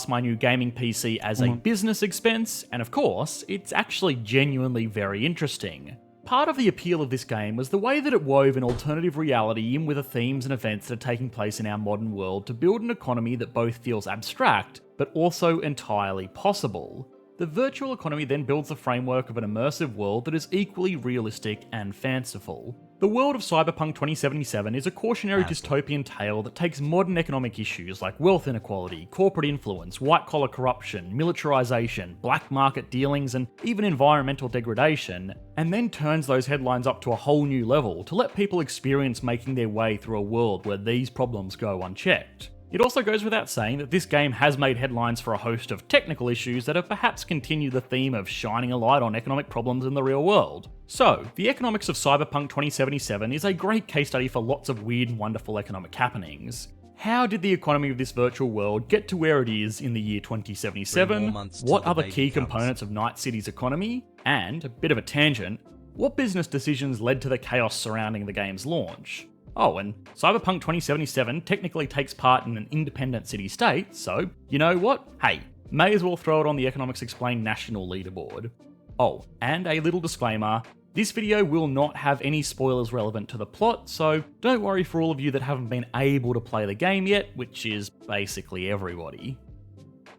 my new gaming PC as a business expense, and of course, it's actually genuinely very interesting. Part of the appeal of this game was the way that it wove an alternative reality in with the themes and events that are taking place in our modern world to build an economy that both feels abstract, but also entirely possible. The virtual economy then builds the framework of an immersive world that is equally realistic and fanciful. The world of Cyberpunk 2077 is a cautionary dystopian tale that takes modern economic issues like wealth inequality, corporate influence, white-collar corruption, militarization, black market dealings, and even environmental degradation, and then turns those headlines up to a whole new level to let people experience making their way through a world where these problems go unchecked. It also goes without saying that this game has made headlines for a host of technical issues that have perhaps continued the theme of shining a light on economic problems in the real world. So, the economics of Cyberpunk 2077 is a great case study for lots of weird and wonderful economic happenings. How did the economy of this virtual world get to where it is in the year 2077? What are the key components of Night City's economy? And, a bit of a tangent, what business decisions led to the chaos surrounding the game's launch? Oh, and Cyberpunk 2077 technically takes part in an independent city-state, so, you know what? Hey, may as well throw it on the Economics Explained national leaderboard. Oh, and a little disclaimer, this video will not have any spoilers relevant to the plot, so don't worry for all of you that haven't been able to play the game yet, which is basically everybody.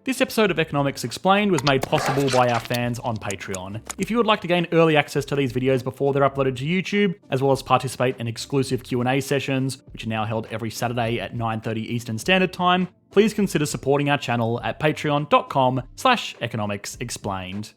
This episode of Economics Explained was made possible by our fans on Patreon. If you would like to gain early access to these videos before they're uploaded to YouTube, as well as participate in exclusive Q&A sessions, which are now held every Saturday at 9:30 Eastern Standard Time, please consider supporting our channel at patreon.com/economicsexplained.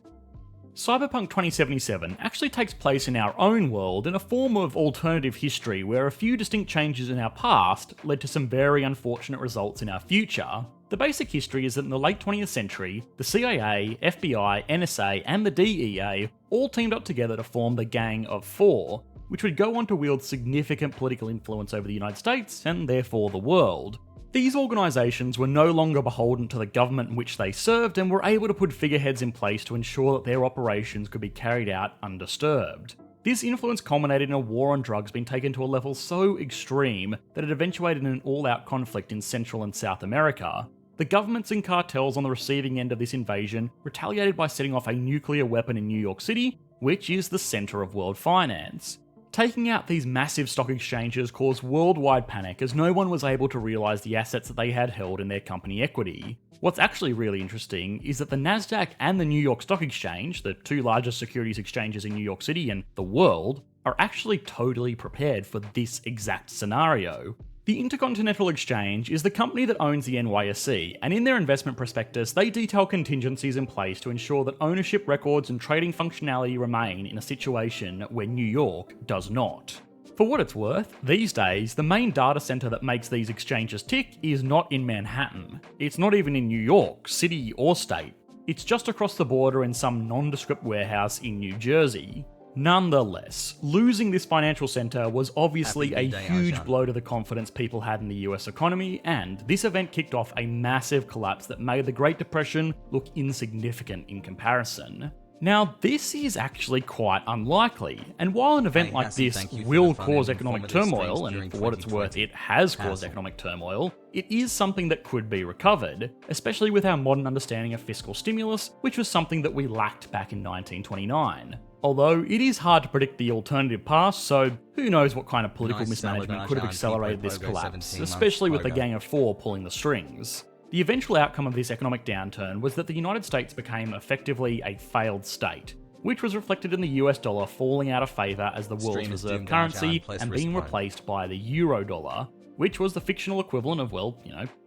Cyberpunk 2077 actually takes place in our own world in a form of alternative history where a few distinct changes in our past led to some very unfortunate results in our future. The basic history is that in the late 20th century, the CIA, FBI, NSA, and the DEA all teamed up together to form the Gang of Four, which would go on to wield significant political influence over the United States and therefore the world. These organisations were no longer beholden to the government in which they served and were able to put figureheads in place to ensure that their operations could be carried out undisturbed. This influence culminated in a war on drugs being taken to a level so extreme that it eventuated in an all-out conflict in Central and South America. The governments and cartels on the receiving end of this invasion retaliated by setting off a nuclear weapon in New York City, which is the centre of world finance. Taking out these massive stock exchanges caused worldwide panic as no one was able to realise the assets that they had held in their company equity. What's actually really interesting is that the Nasdaq and the New York Stock Exchange, the two largest securities exchanges in New York City and the world, are actually totally prepared for this exact scenario. The Intercontinental Exchange is the company that owns the NYSE, and in their investment prospectus, they detail contingencies in place to ensure that ownership records and trading functionality remain in a situation where New York does not. For what it's worth, these days, the main data center that makes these exchanges tick is not in Manhattan. It's not even in New York, city or state. It's just across the border in some nondescript warehouse in New Jersey. Nonetheless, losing this financial centre was obviously a huge blow to the confidence people had in the US economy, and this event kicked off a massive collapse that made the Great Depression look insignificant in comparison. Now, this is actually quite unlikely, and while an event like this will cause economic turmoil, and for what it's worth it has caused economic turmoil, it is something that could be recovered, especially with our modern understanding of fiscal stimulus, which was something that we lacked back in 1929. Although it is hard to predict the alternative past, so who knows what kind of political mismanagement could have accelerated this collapse, especially with the Gang of Four pulling the strings. The eventual outcome of this economic downturn was that the United States became effectively a failed state, which was reflected in the US dollar falling out of favour as the world's reserve currency and being replaced by the euro dollar, which was the fictional equivalent of, well,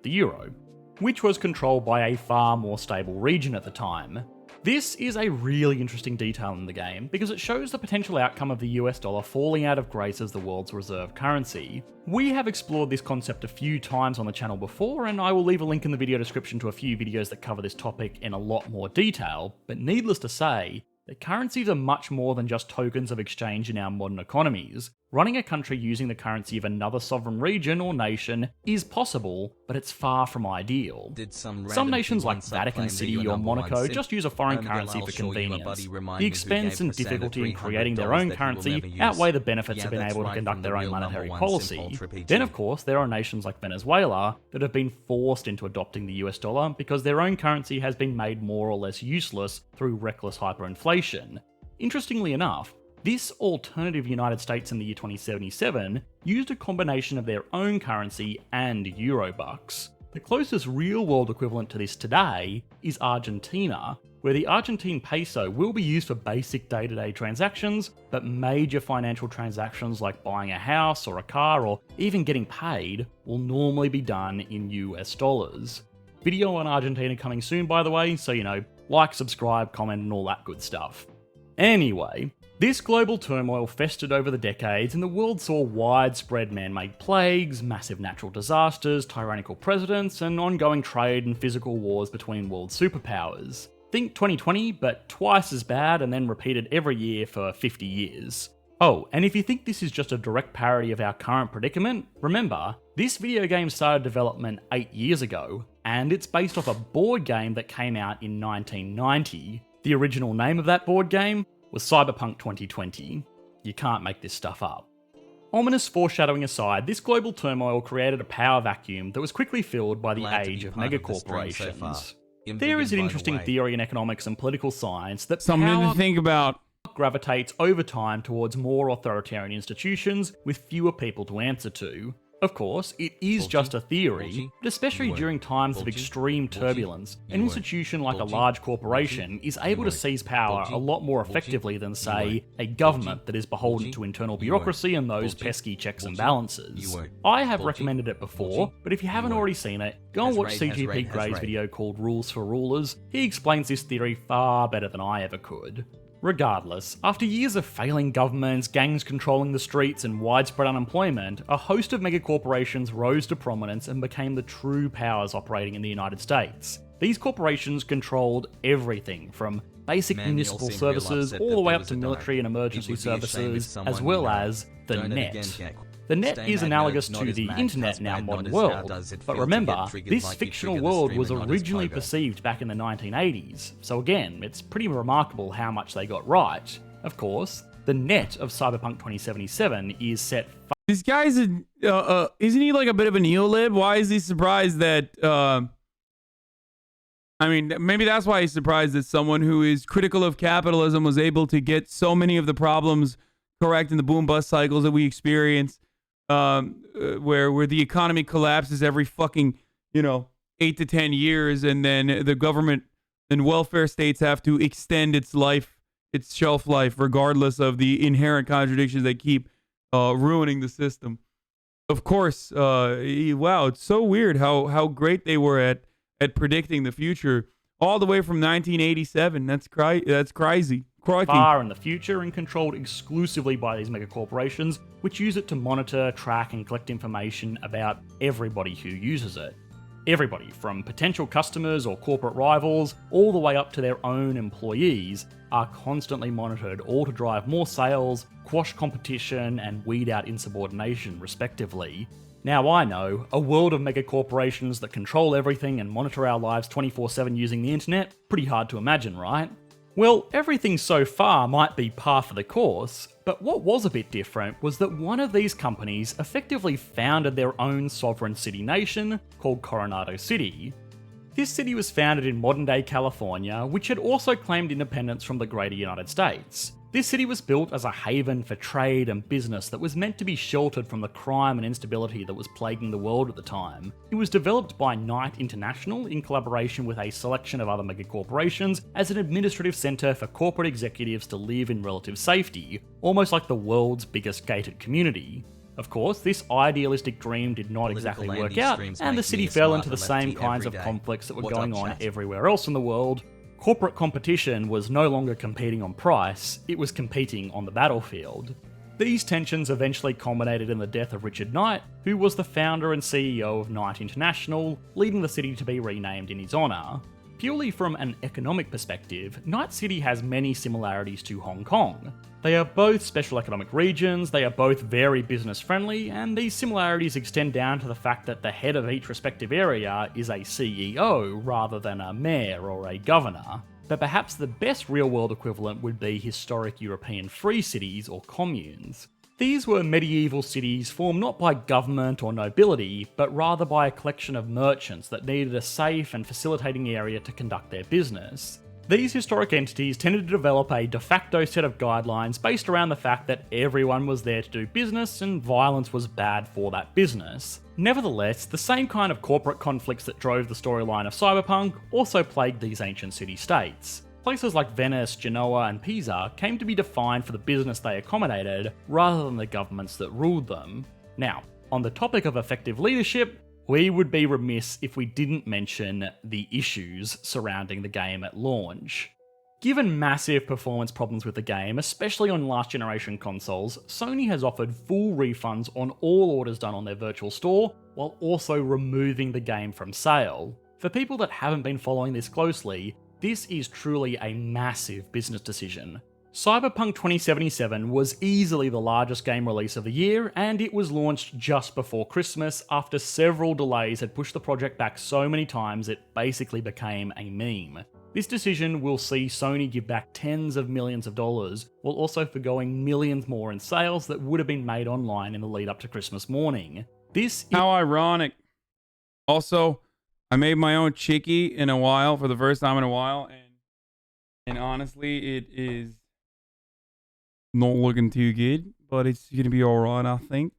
the euro, which was controlled by a far more stable region at the time. This is a really interesting detail in the game because it shows the potential outcome of the US dollar falling out of grace as the world's reserve currency. We have explored this concept a few times on the channel before, and I will leave a link in the video description to a few videos that cover this topic in a lot more detail, but needless to say, that currencies are much more than just tokens of exchange in our modern economies. Running a country using the currency of another sovereign region or nation is possible, but it's far from ideal. Some nations like Vatican City or Monaco just use a foreign currency for convenience. The expense and difficulty in creating their own currency outweigh the benefits of being able to conduct their own monetary policy. Then of course there are nations like Venezuela that have been forced into adopting the US dollar because their own currency has been made more or less useless through reckless hyperinflation. Interestingly enough, this alternative United States in the year 2077 used a combination of their own currency and Eurobucks. The closest real-world equivalent to this today is Argentina, where the Argentine peso will be used for basic day-to-day transactions, but major financial transactions like buying a house or a car or even getting paid will normally be done in US dollars. Video on Argentina coming soon, by the way, so like, subscribe, comment and all that good stuff. Anyway, this global turmoil festered over the decades and the world saw widespread man-made plagues, massive natural disasters, tyrannical presidents, and ongoing trade and physical wars between world superpowers. Think 2020, but twice as bad and then repeated every year for 50 years. Oh, and if you think this is just a direct parody of our current predicament, remember, this video game started development 8 years ago, and it's based off a board game that came out in 1990. The original name of that board game was Cyberpunk 2020. You can't make this stuff up. Ominous foreshadowing aside, this global turmoil created a power vacuum that was quickly filled by the age of megacorporations. There is an interesting theory in economics and political science that something to think about gravitates over time towards more authoritarian institutions with fewer people to answer to. Of course, it is just a theory, but especially during times of extreme turbulence, an institution like a large corporation is able to seize power a lot more effectively than, say, a government that is beholden to internal bureaucracy and those pesky checks and balances. I have recommended it before, but if you haven't already seen it, go and watch CGP Grey's video called Rules for Rulers. He explains this theory far better than I ever could. Regardless, after years of failing governments, gangs controlling the streets, and widespread unemployment, a host of megacorporations rose to prominence and became the true powers operating in the United States. These corporations controlled everything from basic municipal services all the way up to military and emergency services, as well as the net. The net is analogous to the internet in our modern world, but remember, this fictional world was originally perceived back in the 1980s, so again, it's pretty remarkable how much they got right. Of course, the net of Cyberpunk 2077 is set. This guy's isn't he like a bit of a neolib? Why is he surprised that, I mean, maybe that's why he's surprised that someone who is critical of capitalism was able to get so many of the problems correct in the boom-bust cycles that we experience. Where the economy collapses every fucking 8 to 10 years, and then the government and welfare states have to extend its shelf life, regardless of the inherent contradictions that keep ruining the system. Of course, wow, it's so weird how great they were at predicting the future, all the way from 1987. That's crazy. Far in the future and controlled exclusively by these megacorporations, which use it to monitor, track, and collect information about everybody who uses it. Everybody, from potential customers or corporate rivals, all the way up to their own employees, are constantly monitored, all to drive more sales, quash competition, and weed out insubordination, respectively. Now I know, a world of megacorporations that control everything and monitor our lives 24/7 using the internet, pretty hard to imagine, right? Well, everything so far might be par for the course, but what was a bit different was that one of these companies effectively founded their own sovereign city-nation called Coronado City. This city was founded in modern-day California, which had also claimed independence from the greater United States. This city was built as a haven for trade and business that was meant to be sheltered from the crime and instability that was plaguing the world at the time. It was developed by Knight International in collaboration with a selection of other megacorporations as an administrative centre for corporate executives to live in relative safety, almost like the world's biggest gated community. Of course, this idealistic dream did not exactly work out, and the city fell into the same kinds of conflicts that were going on everywhere else in the world. Corporate competition was no longer competing on price, it was competing on the battlefield. These tensions eventually culminated in the death of Richard Knight, who was the founder and CEO of Knight International, leading the city to be renamed in his honour. Purely from an economic perspective, Night City has many similarities to Hong Kong. They are both special economic regions, they are both very business friendly, and these similarities extend down to the fact that the head of each respective area is a CEO rather than a mayor or a governor. But perhaps the best real-world equivalent would be historic European free cities or communes. These were medieval cities formed not by government or nobility, but rather by a collection of merchants that needed a safe and facilitating area to conduct their business. These historic entities tended to develop a de facto set of guidelines based around the fact that everyone was there to do business and violence was bad for that business. Nevertheless, the same kind of corporate conflicts that drove the storyline of Cyberpunk also plagued these ancient city-states. Places like Venice, Genoa, and Pisa came to be defined for the business they accommodated, rather than the governments that ruled them. Now, on the topic of effective leadership, we would be remiss if we didn't mention the issues surrounding the game at launch. Given massive performance problems with the game, especially on last generation consoles, Sony has offered full refunds on all orders done on their virtual store, while also removing the game from sale. For people that haven't been following this closely, this is truly a massive business decision. Cyberpunk 2077 was easily the largest game release of the year, and it was launched just before Christmas after several delays had pushed the project back so many times it basically became a meme. This decision will see Sony give back tens of millions of dollars, while also forgoing millions more in sales that would have been made online in the lead up to Christmas morning. How ironic. Also, I made my own chickie in a while, for the first time in a while, and honestly, it is not looking too good, but it's going to be alright, I think.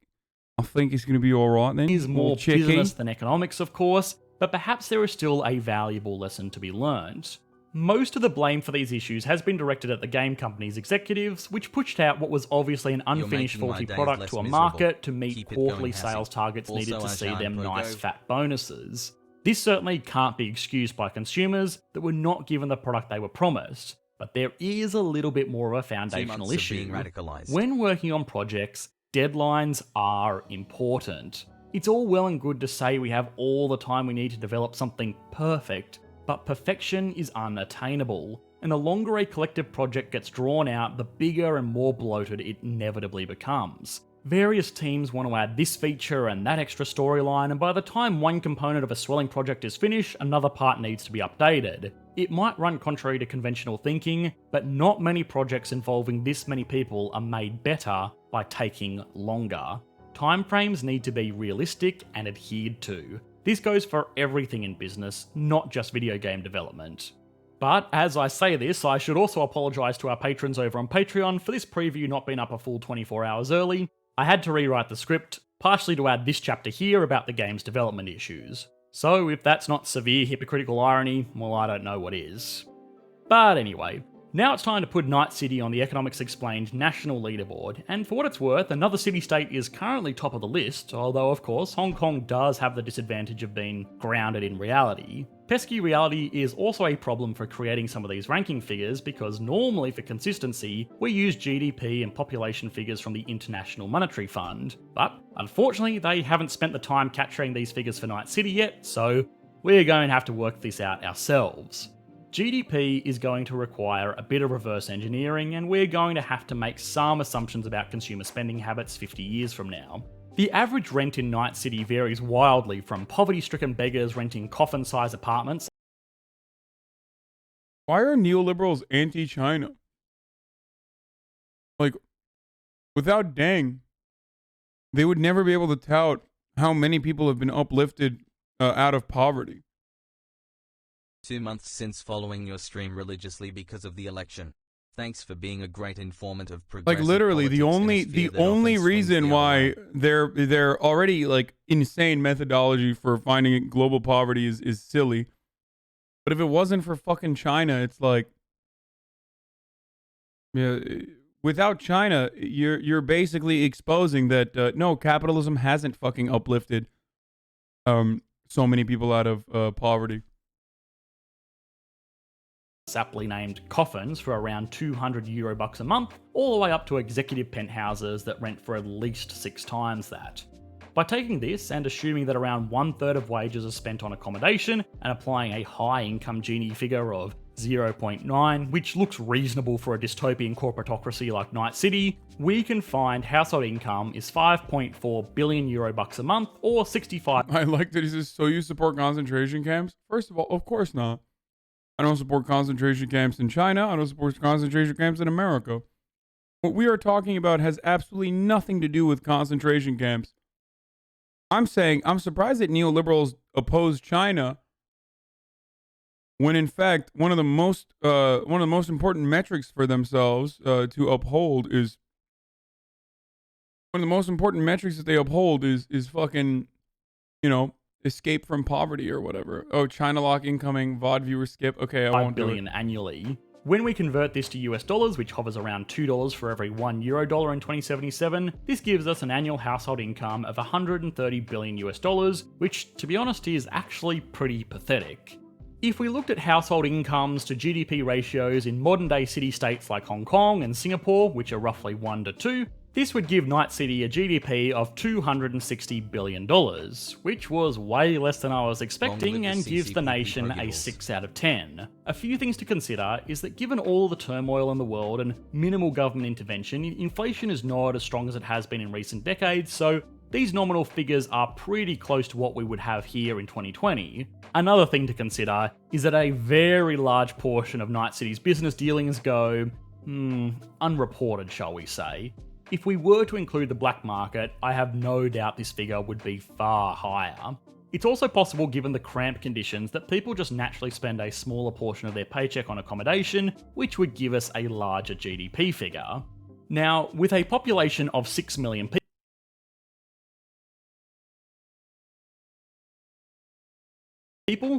I think it's going to be alright then. It is more business than economics, of course, but perhaps there is still a valuable lesson to be learned. Most of the blame for these issues has been directed at the game company's executives, which pushed out what was obviously an unfinished faulty product to a market to meet quarterly sales targets needed to see them nice fat bonuses. This certainly can't be excused by consumers that were not given the product they were promised, but there is a little bit more of a foundational issue. When working on projects, deadlines are important. It's all well and good to say we have all the time we need to develop something perfect, but perfection is unattainable, and the longer a collective project gets drawn out, the bigger and more bloated it inevitably becomes. Various teams want to add this feature and that extra storyline, and by the time one component of a swelling project is finished, another part needs to be updated. It might run contrary to conventional thinking, but not many projects involving this many people are made better by taking longer. Timeframes need to be realistic and adhered to. This goes for everything in business, not just video game development. But as I say this, I should also apologise to our patrons over on Patreon for this preview not being up a full 24 hours early. I had to rewrite the script, partially to add this chapter here about the game's development issues. So if that's not severe hypocritical irony, well, I don't know what is. But anyway, now it's time to put Night City on the Economics Explained national leaderboard, and for what it's worth, another city-state is currently top of the list, although of course Hong Kong does have the disadvantage of being grounded in reality. Pesky reality is also a problem for creating some of these ranking figures because normally for consistency, we use GDP and population figures from the International Monetary Fund, but unfortunately they haven't spent the time capturing these figures for Night City yet, so we're going to have to work this out ourselves. GDP is going to require a bit of reverse engineering, and we're going to have to make some assumptions about consumer spending habits 50 years from now. The average rent in Night City varies wildly from poverty-stricken beggars renting coffin-sized apartments. Why are neoliberals anti-China? Like, without Deng, they would never be able to tout how many people have been uplifted out of poverty. 2 months since following your stream religiously because of the election. Thanks for being a great informant of progressive Like literally the only reason why their already like insane methodology for finding global poverty is silly. But if it wasn't for fucking China, it's like, yeah, without China, you're basically exposing that no, capitalism hasn't fucking uplifted so many people out of poverty. Aptly named coffins for around €200 a month, all the way up to executive penthouses that rent for at least 6 times that. By taking this and assuming that around 1/3 of wages are spent on accommodation and applying a high income Gini figure of 0.9, which looks reasonable for a dystopian corporatocracy like Night City, we can find household income is €5.4 billion a month, or 65. I like that he says, so you support concentration camps? First of all, of course not. I don't support concentration camps in China. I don't support concentration camps in America. What we are talking about has absolutely nothing to do with concentration camps. I'm saying I'm surprised that neoliberals oppose China when in fact one of the most important metrics for themselves to uphold is one of the most important metrics that they uphold is fucking, escape from poverty or whatever. Oh, China lock incoming, VOD viewer skip. Okay, I won't do it. $5 billion annually. When we convert this to US dollars, which hovers around $2 for every $1 in 2077, this gives us an annual household income of $130 billion US, which, to be honest, is actually pretty pathetic. If we looked at household incomes to GDP ratios in modern day city-states like Hong Kong and Singapore, which are roughly 1 to 2, this would give Night City a GDP of $260 billion, which was way less than I was expecting and gives the nation a 6 out of 10. A few things to consider is that given all the turmoil in the world and minimal government intervention, inflation is not as strong as it has been in recent decades, so these nominal figures are pretty close to what we would have here in 2020. Another thing to consider is that a very large portion of Night City's business dealings go, unreported, shall we say. If we were to include the black market, I have no doubt this figure would be far higher. It's also possible, given the cramped conditions, that people just naturally spend a smaller portion of their paycheck on accommodation, which would give us a larger GDP figure. Now, with a population of 6 million people,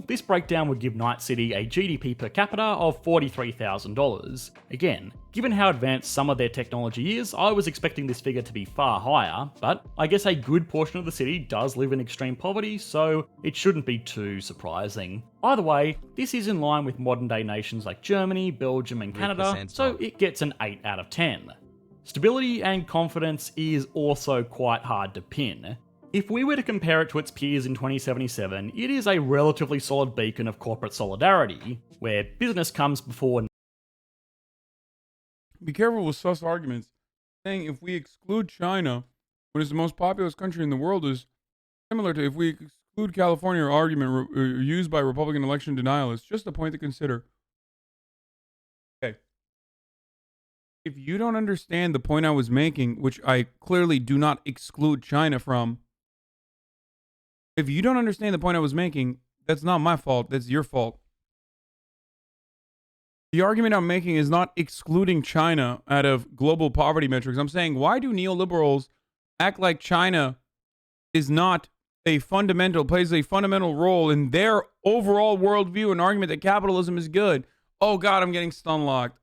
this breakdown would give Night City a GDP per capita of $43,000. Again, given how advanced some of their technology is, I was expecting this figure to be far higher, but I guess a good portion of the city does live in extreme poverty, so it shouldn't be too surprising. Either way, this is in line with modern day nations like Germany, Belgium and Canada, so it gets an 8 out of 10. Stability and confidence is also quite hard to pin. If we were to compare it to its peers in 2077, it is a relatively solid beacon of corporate solidarity, where business comes before. Be careful with sus arguments. Saying if we exclude China, what is the most populous country in the world, is similar to if we exclude California, or argument used by Republican election denialists. Just a point to consider. Okay. If you don't understand the point I was making, which I clearly do not exclude China from, if you don't understand the point I was making, that's not my fault, that's your fault. The argument I'm making is not excluding China out of global poverty metrics. I'm saying, why do neoliberals act like China is not plays a fundamental role in their overall worldview and argument that capitalism is good? Oh God, I'm getting stun locked.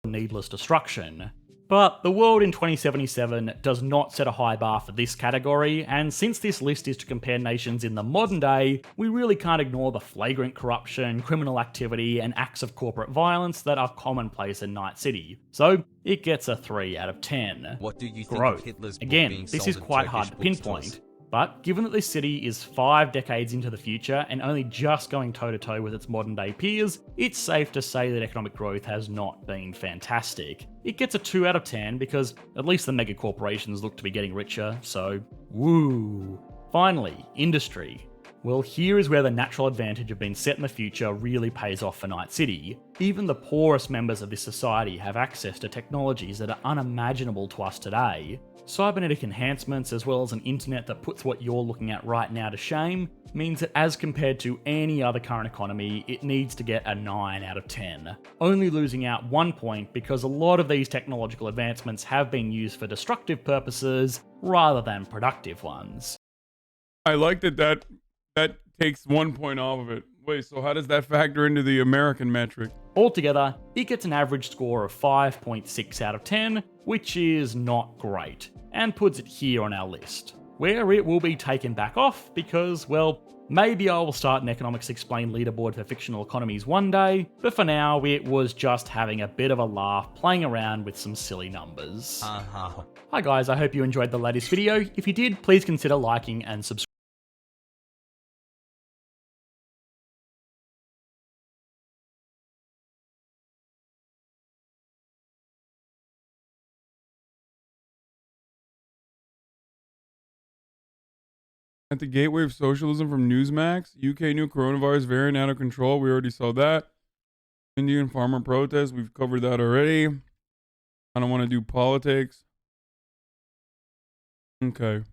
Needless destruction. But the world in 2077 does not set a high bar for this category, and since this list is to compare nations in the modern day, we really can't ignore the flagrant corruption, criminal activity, and acts of corporate violence that are commonplace in Night City. So it gets a 3 out of 10. What do you think Growth. of Hitler's book Again, being this sold is in quite Turkish hard to bookstores? pinpoint. But given that this city is 5 decades into the future and only just going toe-to-toe with its modern-day peers, it's safe to say that economic growth has not been fantastic. It gets a 2 out of 10 because at least the mega corporations look to be getting richer, so woo. Finally, industry. Well, here is where the natural advantage of being set in the future really pays off for Night City. Even the poorest members of this society have access to technologies that are unimaginable to us today. Cybernetic enhancements, as well as an internet that puts what you're looking at right now to shame, means that as compared to any other current economy, it needs to get a 9 out of 10. Only losing out 1 point because a lot of these technological advancements have been used for destructive purposes rather than productive ones. I like that takes 1 point off of it. Wait, so how does that factor into the American metric? Altogether, it gets an average score of 5.6 out of 10, which is not great, and puts it here on our list, where it will be taken back off because, well, Maybe I will start an Economics Explained leaderboard for fictional economies one day, but for now it was just having a bit of a laugh playing around with some silly numbers. Hi guys, I hope you enjoyed the latest video. If you did, please consider liking and subscribing. At the gateway of socialism from Newsmax, UK new coronavirus variant out of control. We already saw that. Indian farmer protest. We've covered that already. I don't want to do politics. Okay.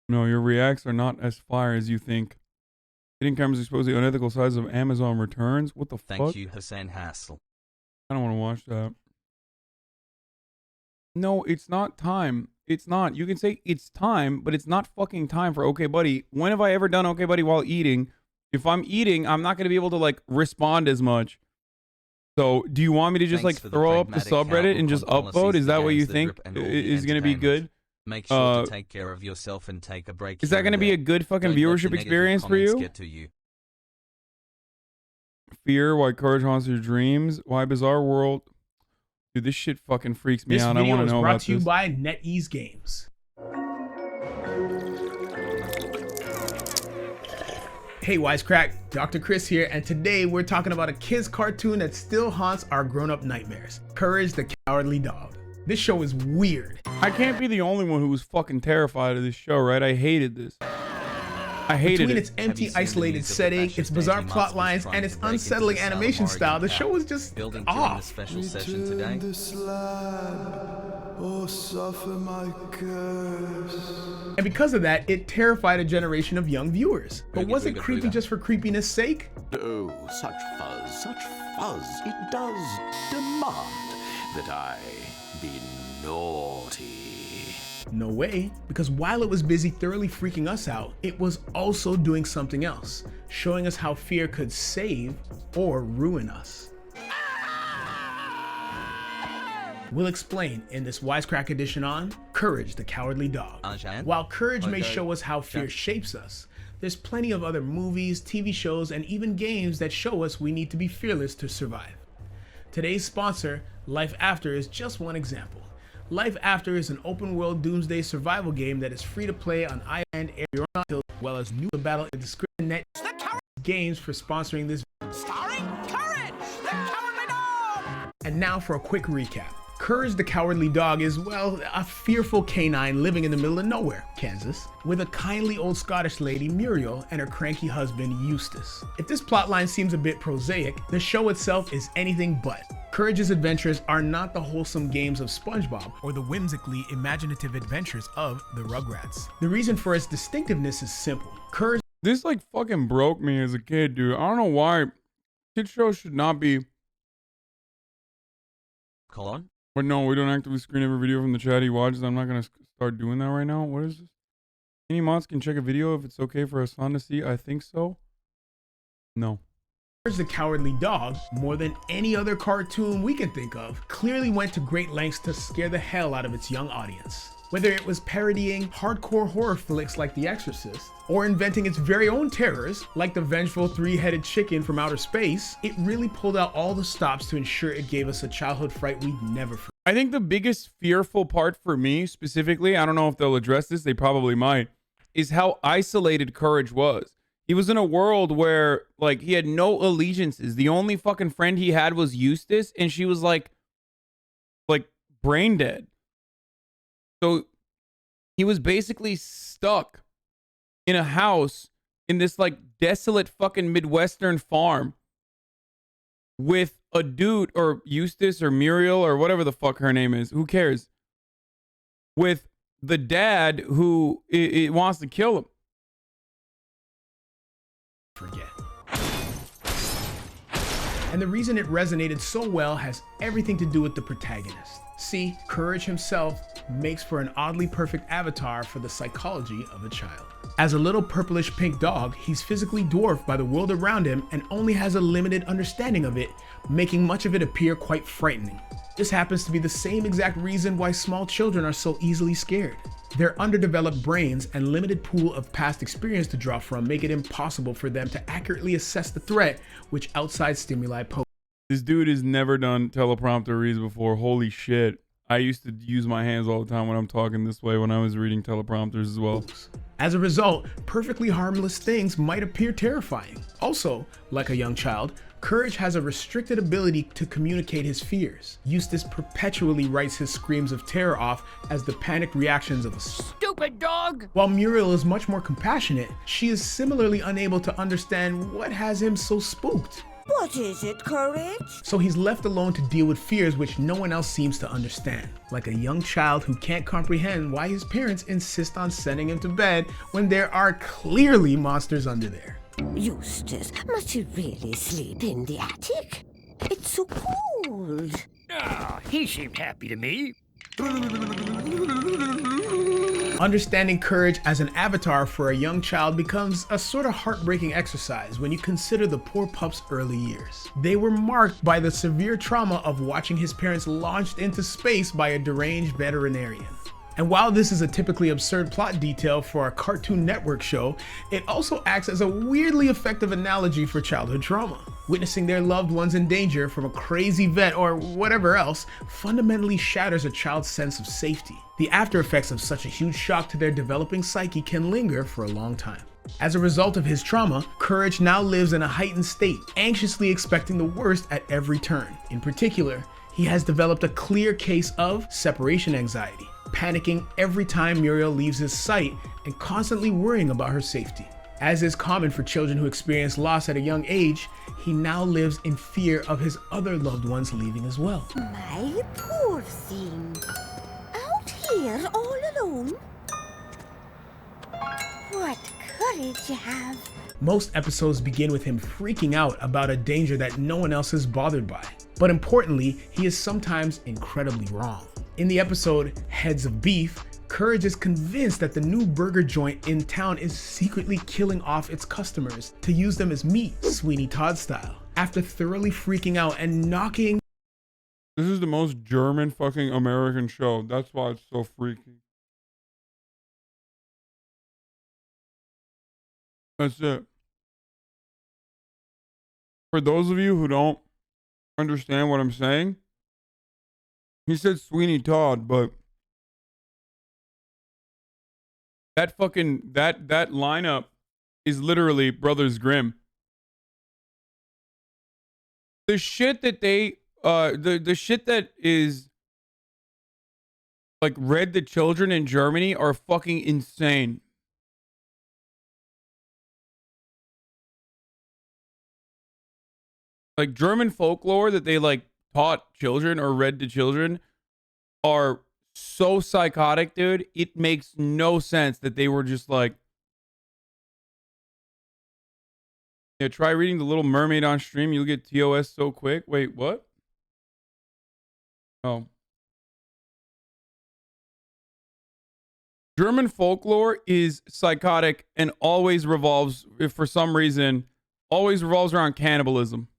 No, your reacts are not as fire as you think. Hidden cameras expose the unethical size of Amazon returns. What the fuck? Thank you, Hassan Hassel. I don't want to watch that. No, it's not time. It's not. You can say it's time, but it's not fucking time for Okay Buddy. When have I ever done Okay Buddy while eating? If I'm eating, I'm not going to be able to like respond as much. So do you want me to just like throw up the subreddit and just upvote? Is that what you think is going to be good? Make sure to take care of yourself and take a break. Is that going to be a good fucking viewership experience for you? Fear, why courage haunts your dreams, why bizarre world. Dude, this shit fucking freaks me out. I want to know about this. This video is brought to you by NetEase Games. Hey Wisecrack, Dr. Chris here, and today we're talking about a kid's cartoon that still haunts our grown-up nightmares. Courage the Cowardly Dog. This show is weird. I can't be the only one who was fucking terrified of this show, right? I hated this. I hated Between it. its empty, isolated setting, its bizarre plot lines, and its unsettling animation style, the show was just off. Special session today. And because of that, it terrified a generation of young viewers. But was it creepy just for creepiness' sake? Oh, such fuzz, such fuzz. It does demand that I be naughty. No way, because while it was busy thoroughly freaking us out, it was also doing something else, showing us how fear could save or ruin us. We'll explain in this Wisecrack edition on Courage the Cowardly Dog. While Courage may show us how fear shapes us, there's plenty of other movies, TV shows, and even games that show us we need to be fearless to survive. Today's sponsor, Life After, is just one example. Life After is an open-world doomsday survival game that is free to play on iPad Air, as well as new battle in Net games for sponsoring this. Starring Courage, the Cowardly Dog! And now for a quick recap. Courage the Cowardly Dog is, well, a fearful canine living in the middle of nowhere, Kansas, with a kindly old Scottish lady, Muriel, and her cranky husband, Eustace. If this plotline seems a bit prosaic, the show itself is anything but. Courage's adventures are not the wholesome games of SpongeBob or the whimsically imaginative adventures of the Rugrats. The reason for its distinctiveness is simple. Courage. This like fucking broke me as a kid, dude. I don't know why. Kid shows should not be. Colon? But no, we don't actively screen every video from the chat he watches. I'm not going to start doing that right now. What is this? Any mods can check a video if it's okay for Hassan to see. I think so. No. Courage the Cowardly Dog, more than any other cartoon we can think of, clearly went to great lengths to scare the hell out of its young audience. Whether it was parodying hardcore horror flicks like The Exorcist, or inventing its very own terrors, like the vengeful three-headed chicken from outer space, it really pulled out all the stops to ensure it gave us a childhood fright we'd never forget. I think the biggest fearful part for me specifically, I don't know if they'll address this, they probably might, is how isolated Courage was. He was in a world where, like, he had no allegiances. The only fucking friend he had was Eustace, and she was like brain dead. So he was basically stuck in a house in this like desolate fucking Midwestern farm with a dude, or Eustace or Muriel or whatever the fuck her name is. Who cares? With the dad who it wants to kill him. Forget. And the reason it resonated so well has everything to do with the protagonist. See, Courage himself makes for an oddly perfect avatar for the psychology of a child. As a little purplish pink dog, he's physically dwarfed by the world around him and only has a limited understanding of it, making much of it appear quite frightening. This happens to be the same exact reason why small children are so easily scared. Their underdeveloped brains and limited pool of past experience to draw from make it impossible for them to accurately assess the threat which outside stimuli pose. This dude has never done teleprompter reads before. Holy shit. I used to use my hands all the time when I'm talking this way when I was reading teleprompters as well. As a result, perfectly harmless things might appear terrifying. Also, like a young child, Courage has a restricted ability to communicate his fears. Eustace perpetually writes his screams of terror off as the panicked reactions of a Stupid dog! While Muriel is much more compassionate, she is similarly unable to understand what has him so spooked. What is it, Courage? So he's left alone to deal with fears which no one else seems to understand. Like a young child who can't comprehend why his parents insist on sending him to bed when there are clearly monsters under there. Eustace, must you really sleep in the attic? It's so cold. Ah, he seemed happy to me. Understanding Courage as an avatar for a young child becomes a sort of heartbreaking exercise when you consider the poor pup's early years. They were marked by the severe trauma of watching his parents launched into space by a deranged veterinarian. And while this is a typically absurd plot detail for a Cartoon Network show, it also acts as a weirdly effective analogy for childhood trauma. Witnessing their loved ones in danger from a crazy vet or whatever else fundamentally shatters a child's sense of safety. The after effects of such a huge shock to their developing psyche can linger for a long time. As a result of his trauma, Courage now lives in a heightened state, anxiously expecting the worst at every turn. In particular, he has developed a clear case of separation anxiety, panicking every time Muriel leaves his sight and constantly worrying about her safety. As is common for children who experience loss at a young age, he now lives in fear of his other loved ones leaving as well. My poor thing. Out here all alone? What courage you have. Most episodes begin with him freaking out about a danger that no one else is bothered by. But importantly, he is sometimes incredibly wrong. In the episode Heads of Beef, Courage is convinced that the new burger joint in town is secretly killing off its customers to use them as meat, Sweeney Todd style. After thoroughly freaking out and knocking... This is the most German fucking American show. That's why it's so freaky. That's it. For those of you who don't understand what I'm saying, he said Sweeney Todd, but that fucking that lineup is literally Brothers Grimm. The shit that they the shit that is like read to children in Germany are fucking insane. Like German folklore that they like taught children or read to children are so psychotic, dude. It makes no sense that they were just like, yeah, try reading The Little Mermaid on stream. You'll get TOS so quick. Wait, what? Oh. German folklore is psychotic and always revolves, if for some reason, always revolves around cannibalism.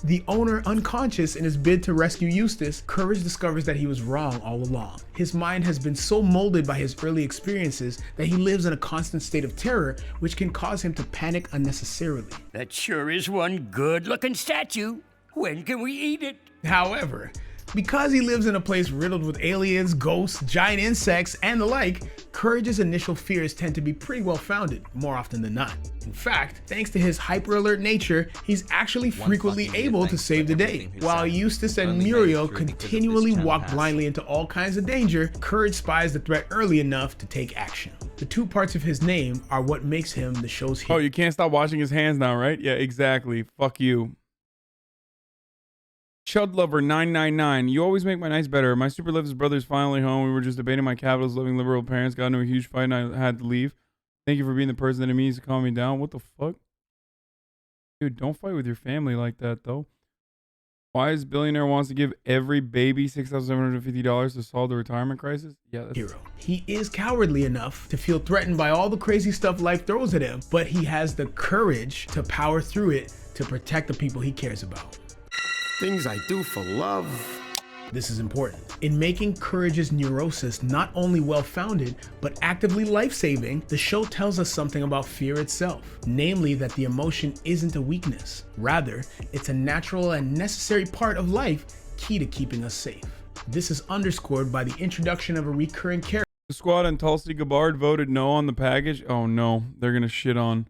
The owner unconscious in his bid to rescue Eustace, Courage discovers that he was wrong all along. His mind has been so molded by his early experiences that he lives in a constant state of terror, which can cause him to panic unnecessarily. That sure is one good-looking statue. When can we eat it? However, because he lives in a place riddled with aliens, ghosts, giant insects, and the like, Courage's initial fears tend to be pretty well founded, more often than not. In fact, thanks to his hyper-alert nature, he's actually frequently able to save the day. While Eustace and Muriel continually walk blindly into all kinds of danger, Courage spies the threat early enough to take action. The two parts of his name are what makes him the show's hero. Oh, you can't stop washing his hands now, right? Yeah, exactly. Fuck you. Chudlover999, you always make my nights better. My super lives brother's finally home. We were just debating my capitalist living liberal parents. Got into a huge fight and I had to leave. Thank you for being the person that it means to calm me down. What the fuck? Dude, don't fight with your family like that, though. Why is billionaire wants to give every baby $6,750 to solve the retirement crisis? Yeah, that's hero. He is cowardly enough to feel threatened by all the crazy stuff life throws at him, but he has the courage to power through it to protect the people he cares about. Things I do for love. This is important. In making Courage's neurosis not only well-founded, but actively life-saving, the show tells us something about fear itself, namely that the emotion isn't a weakness. Rather, it's a natural and necessary part of life, key to keeping us safe. This is underscored by the introduction of a recurring character. The squad and Tulsi Gabbard voted no on the package. Oh no, they're gonna shit on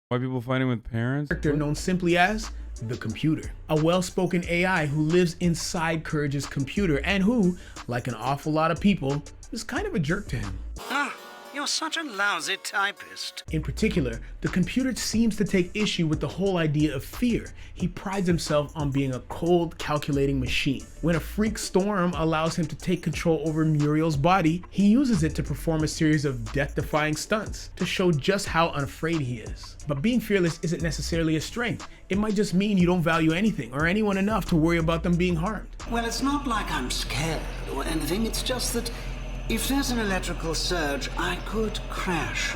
white people fighting with parents. Known simply as the computer, a well-spoken AI who lives inside Courage's computer and who, like an awful lot of people, is kind of a jerk to him. Ah, you're such a lousy typist. In particular, the computer seems to take issue with the whole idea of fear. He prides himself on being a cold, calculating machine. When a freak storm allows him to take control over Muriel's body, he uses it to perform a series of death-defying stunts to show just how unafraid he is. But being fearless isn't necessarily a strength. It might just mean you don't value anything or anyone enough to worry about them being harmed. Well, it's not like I'm scared or anything. It's just that if there's an electrical surge, I could crash,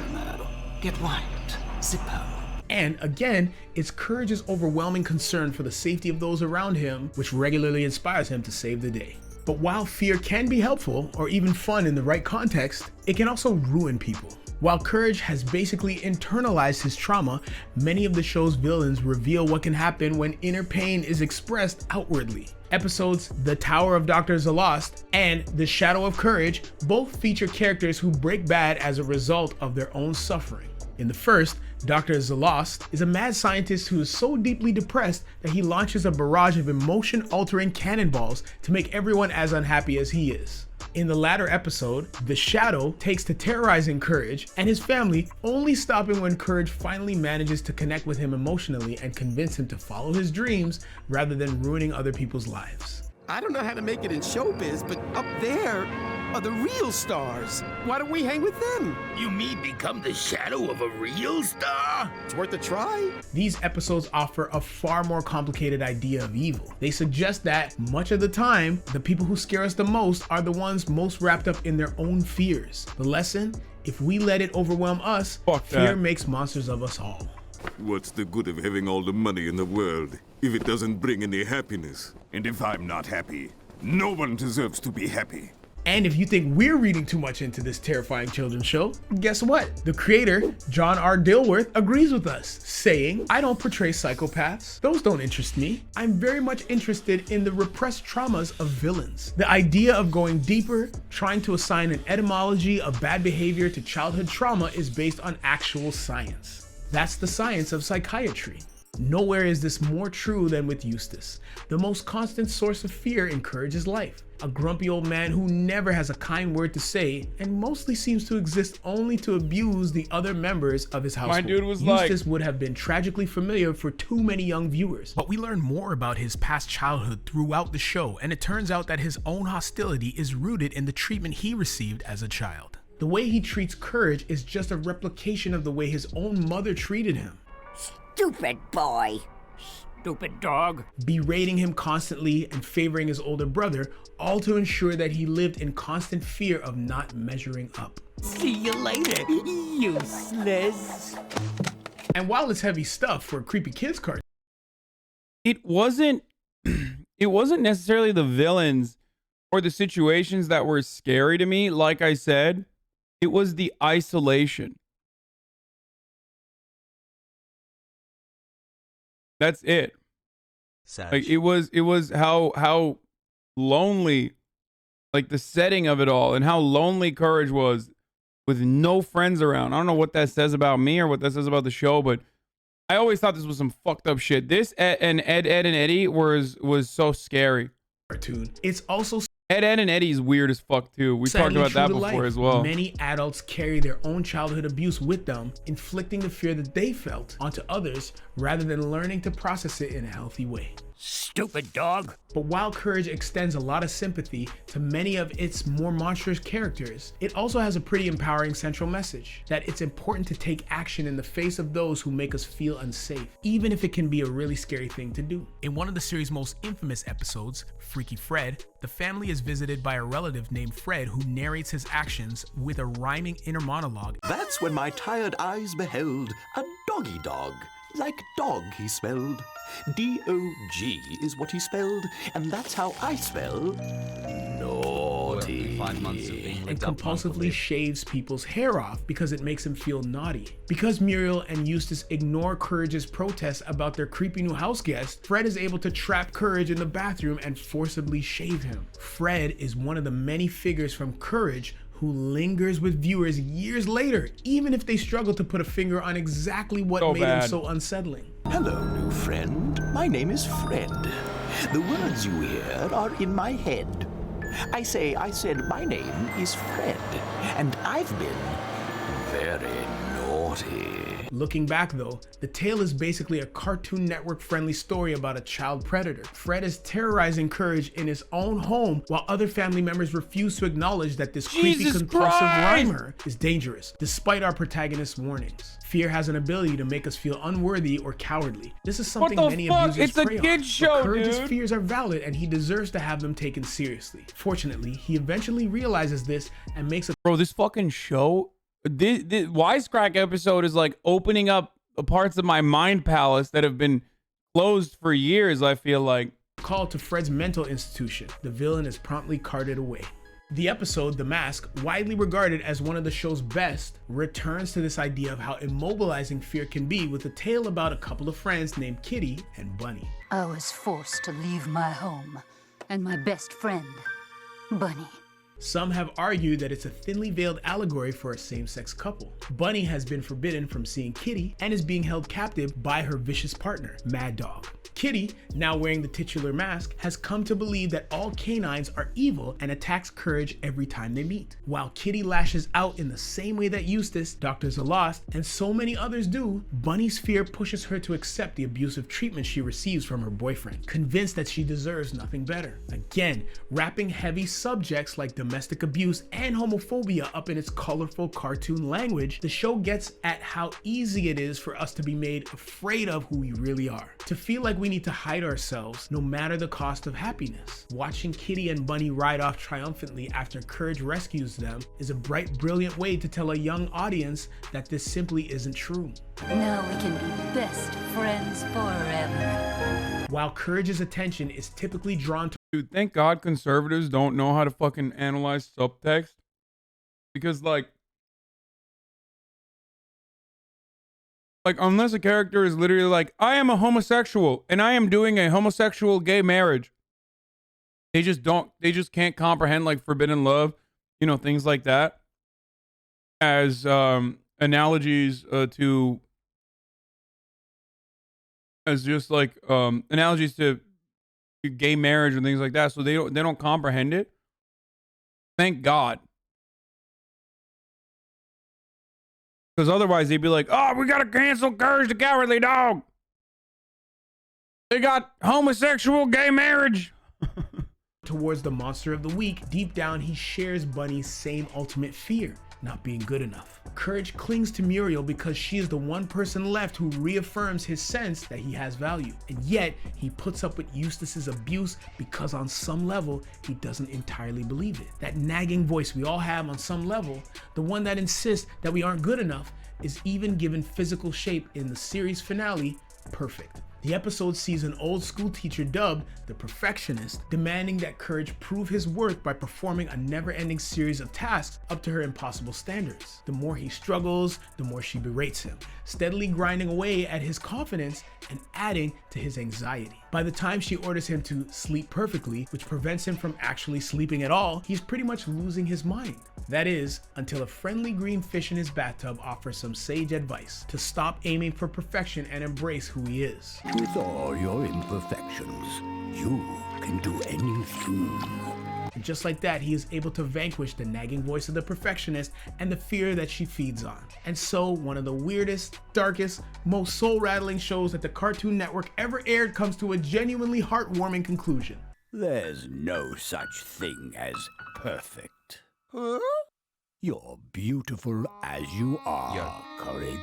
get wiped. Zippo. And again, it's Courage's overwhelming concern for the safety of those around him, which regularly inspires him to save the day. But while fear can be helpful or even fun in the right context, it can also ruin people. While Courage has basically internalized his trauma, many of the show's villains reveal what can happen when inner pain is expressed outwardly. Episodes The Tower of Dr. Zalost and The Shadow of Courage both feature characters who break bad as a result of their own suffering. In the first, Dr. Zalost is a mad scientist who is so deeply depressed that he launches a barrage of emotion-altering cannonballs to make everyone as unhappy as he is. In the latter episode, The Shadow takes to terrorizing Courage and his family, only stopping when Courage finally manages to connect with him emotionally and convince him to follow his dreams rather than ruining other people's lives. I don't know how to make it in showbiz, but up there are the real stars. Why don't we hang with them? You mean become the shadow of a real star? It's worth a try. These episodes offer a far more complicated idea of evil. They suggest that, much of the time, the people who scare us the most are the ones most wrapped up in their own fears. The lesson? If we let it overwhelm us, fear makes monsters of us all. What's the good of having all the money in the world if it doesn't bring any happiness? And if I'm not happy, no one deserves to be happy. And if you think we're reading too much into this terrifying children's show, guess what? The creator, John R. Dilworth, agrees with us, saying, "I don't portray psychopaths. Those don't interest me. I'm very much interested in the repressed traumas of villains. The idea of going deeper, trying to assign an etymology of bad behavior to childhood trauma is based on actual science. That's the science of psychiatry. Nowhere is this more true than with Eustace, the most constant source of fear in Courage's life. A grumpy old man who never has a kind word to say and mostly seems to exist only to abuse the other members of his household. My dude was Eustace would have been tragically familiar for too many young viewers. But we learn more about his past childhood throughout the show, and it turns out that his own hostility is rooted in the treatment he received as a child. The way he treats Courage is just a replication of the way his own mother treated him. Stupid boy. Stupid dog. Berating him constantly and favoring his older brother, all to ensure that he lived in constant fear of not measuring up. See you later, useless. And while it's heavy stuff for a creepy kids cartoon, it wasn't necessarily the villains or the situations that were scary to me. Like I said, it was the isolation. That's it. Like it was how lonely, like the setting of it all, and how lonely Courage was with no friends around. I don't know what that says about me or what that says about the show, but I always thought this was some fucked up shit. This and Ed and Eddie was so scary. Cartoon. It's also Ed and Eddie's weird as fuck too. We talked about that before as well. Many adults carry their own childhood abuse with them, inflicting the fear that they felt onto others rather than learning to process it in a healthy way. stupid dog. But while Courage extends a lot of sympathy to many of its more monstrous characters, it also has a pretty empowering central message that it's important to take action in the face of those who make us feel unsafe, even if it can be a really scary thing to do. In one of the series' most infamous episodes, Freaky Fred, the family is visited by a relative named Fred who narrates his actions with a rhyming inner monologue. That's when my tired eyes beheld a doggy dog. Like dog he spelled. D-O-G is what he spelled, and that's how I spell naughty. 5 months of being And licked up compulsively shaves people's hair off because it makes him feel naughty. Because Muriel and Eustace ignore Courage's protests about their creepy new house guest, Fred is able to trap Courage in the bathroom and forcibly shave him. Fred is one of the many figures from Courage who lingers with viewers years later, even if they struggle to put a finger on exactly what made him so unsettling. Hello, new friend. My name is Fred. The words you hear are in my head. I said my name is Fred, and I've been very naughty. Looking back though, the tale is basically a Cartoon Network friendly story about a child predator. Fred is terrorizing Courage in his own home while other family members refuse to acknowledge that this creepy compulsive rhymer is dangerous, despite our protagonist's warnings. Fear has an ability to make us feel unworthy or cowardly. This is something many abusers prey on. Kid's show, Courage's dude. fears are valid and he deserves to have them taken seriously. Fortunately, he eventually realizes this and makes a— Bro, this fucking show, this Wisecrack episode is like opening up parts of my mind palace that have been closed for years, I feel like. call to Fred's mental institution. The villain is promptly carted away. The episode, The Mask, widely regarded as one of the show's best, returns to this idea of how immobilizing fear can be with a tale about a couple of friends named Kitty and Bunny. I was forced to leave my home and my best friend, Bunny. Some have argued that it's a thinly veiled allegory for a same-sex couple. Bunny has been forbidden from seeing Kitty and is being held captive by her vicious partner, Mad Dog. Kitty, now wearing the titular mask, has come to believe that all canines are evil and attacks Courage every time they meet. While Kitty lashes out in the same way that Eustace, Dr. Zalost, and so many others do, Bunny's fear pushes her to accept the abusive treatment she receives from her boyfriend, convinced that she deserves nothing better. Again, wrapping heavy subjects like domestic abuse and homophobia up in its colorful cartoon language, the show gets at how easy it is for us to be made afraid of who we really are. To feel like we need to hide ourselves no matter the cost of happiness. Watching Kitty and Bunny ride off triumphantly after Courage rescues them is a bright, brilliant way to tell a young audience that this simply isn't true. Now we can be best friends forever. While Courage's attention is typically drawn to— Dude, thank God conservatives don't know how to fucking analyze subtext. Because, like, unless a character is literally like, I am a homosexual and I am doing a homosexual gay marriage, they just can't comprehend, like, forbidden love, you know, things like that, as analogies to, as just like analogies to gay marriage and things like that. So they don't comprehend it. Thank God. Because otherwise they'd be like, oh, we gotta cancel Courage the Cowardly Dog. They got homosexual gay marriage. towards the monster of the week. Deep down, he shares Bunny's same ultimate fear, not being good enough. Courage clings to Muriel because she is the one person left who reaffirms his sense that he has value. And yet, he puts up with Eustace's abuse because on some level, he doesn't entirely believe it. That nagging voice we all have on some level, the one that insists that we aren't good enough, is even given physical shape in the series finale, Perfect. The episode sees an old school teacher dubbed the Perfectionist, demanding that Courage prove his worth by performing a never-ending series of tasks up to her impossible standards. The more he struggles, the more she berates him, steadily grinding away at his confidence and adding to his anxiety. By the time she orders him to sleep perfectly, which prevents him from actually sleeping at all, he's pretty much losing his mind. That is, until a friendly green fish in his bathtub offers some sage advice to stop aiming for perfection and embrace who he is. With all your imperfections, you can do anything. And just like that, he is able to vanquish the nagging voice of the perfectionist and the fear that she feeds on. And so, one of the weirdest, darkest, most soul-rattling shows that the Cartoon Network ever aired comes to a genuinely heartwarming conclusion. There's no such thing as perfect. Huh? You're beautiful as you are, Courage.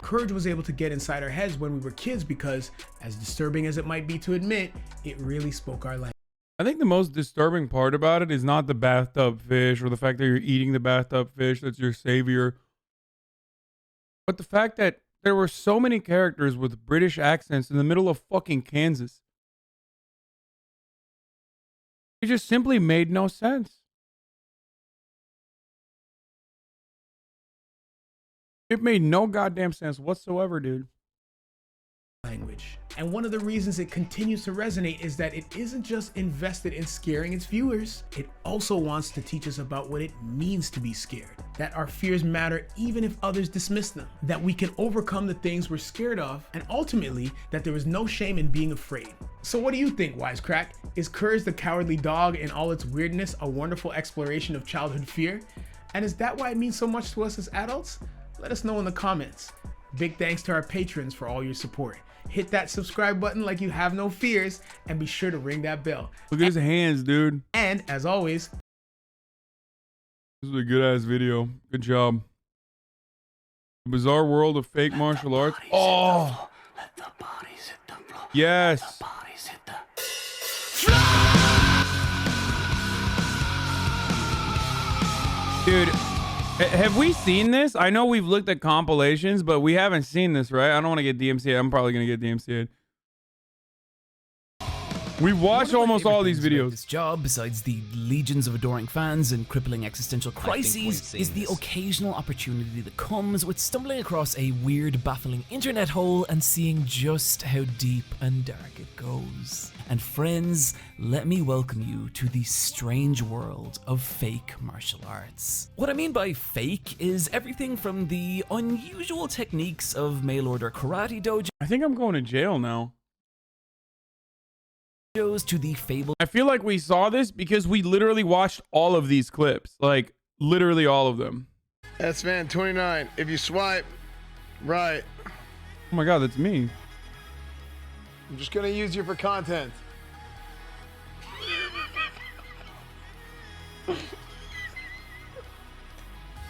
Courage was able to get inside our heads when we were kids because, as disturbing as it might be to admit, it really spoke our language. I think the most disturbing part about it is not the bathtub fish or the fact that you're eating the bathtub fish that's your savior, but the fact that there were so many characters with British accents in the middle of fucking Kansas. It just simply made no sense. It made no goddamn sense whatsoever, dude. Language. And one of the reasons it continues to resonate is that it isn't just invested in scaring its viewers, it also wants to teach us about what it means to be scared. That our fears matter even if others dismiss them. That we can overcome the things we're scared of, and ultimately, that there is no shame in being afraid. So what do you think, Wisecrack? Is Courage the Cowardly Dog in all its weirdness a wonderful exploration of childhood fear? And is that why it means so much to us as adults? Let us know in the comments. Big thanks to our patrons for all your support. Hit that subscribe button like you have no fears, and be sure to ring that bell. Look at his hands, dude. And as always, this is a good ass video. Good job. The bizarre world of fake martial arts. Oh, let the bodies hit the floor. Yes. Dude, have we seen this? I know we've looked at compilations, but we haven't seen this, right? I don't want to get DMCA. I'm probably going to get DMCA. We've watched almost all these videos. This job, besides the legions of adoring fans and crippling existential crises, is the occasional opportunity that comes with stumbling across a weird, baffling internet hole and seeing just how deep and dark it goes. And friends, let me welcome you to the strange world of fake martial arts. What I mean by fake is everything from the unusual techniques of mail-order karate dojos. I think I'm going to jail now. To the fable. I feel like we saw this because we literally watched all of these clips, like literally all of them. S-Van 29. If you swipe right. Oh my god, that's me. I'm just gonna use you for content.